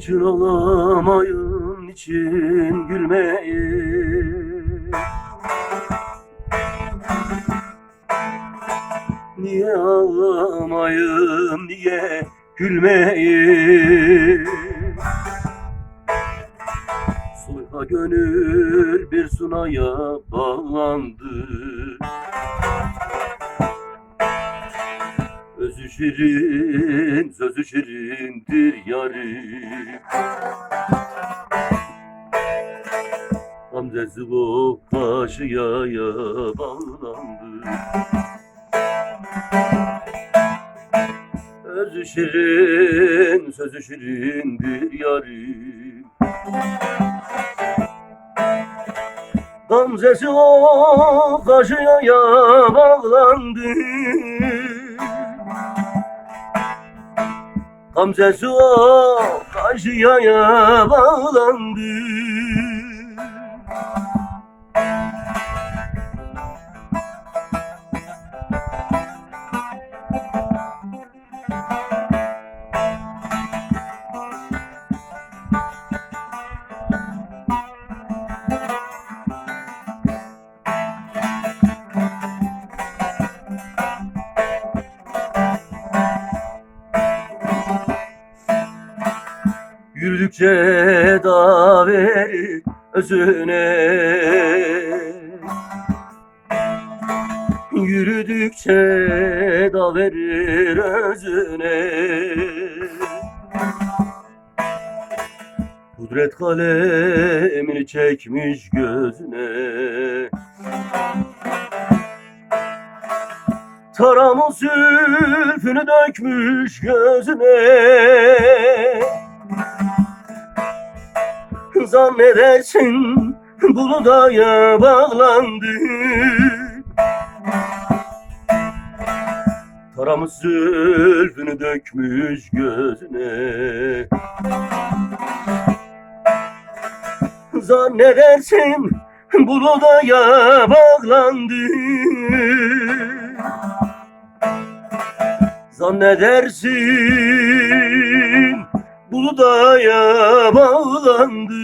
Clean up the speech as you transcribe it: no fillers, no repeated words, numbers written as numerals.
Niçin ağlamayın, niçin gülmeyin? Niye ağlamayın, niye gülmeyin? Soyha gönül bir sunaya bağlandı. Özü şirin, sözü şirindir yarim. Gamzesi o kaşıyaya bağlandı. Özü şirin, sözü şirindir yarim. Gamzesi o kaşıyaya bağlandı. Gamzesi o kaşıyaya bağlandı. Yürüdükçe da verir özüne. Yürüdükçe da verir özüne. Kudret kalemini çekmiş gözüne. Taramın zülfünü dökmüş gözüne. Zannedersin buludaya bağlandı. Taramız zülfünü dökmüş gözüne. Zannedersin buludaya bağlandı. Zannedersin buludaya bağlandı.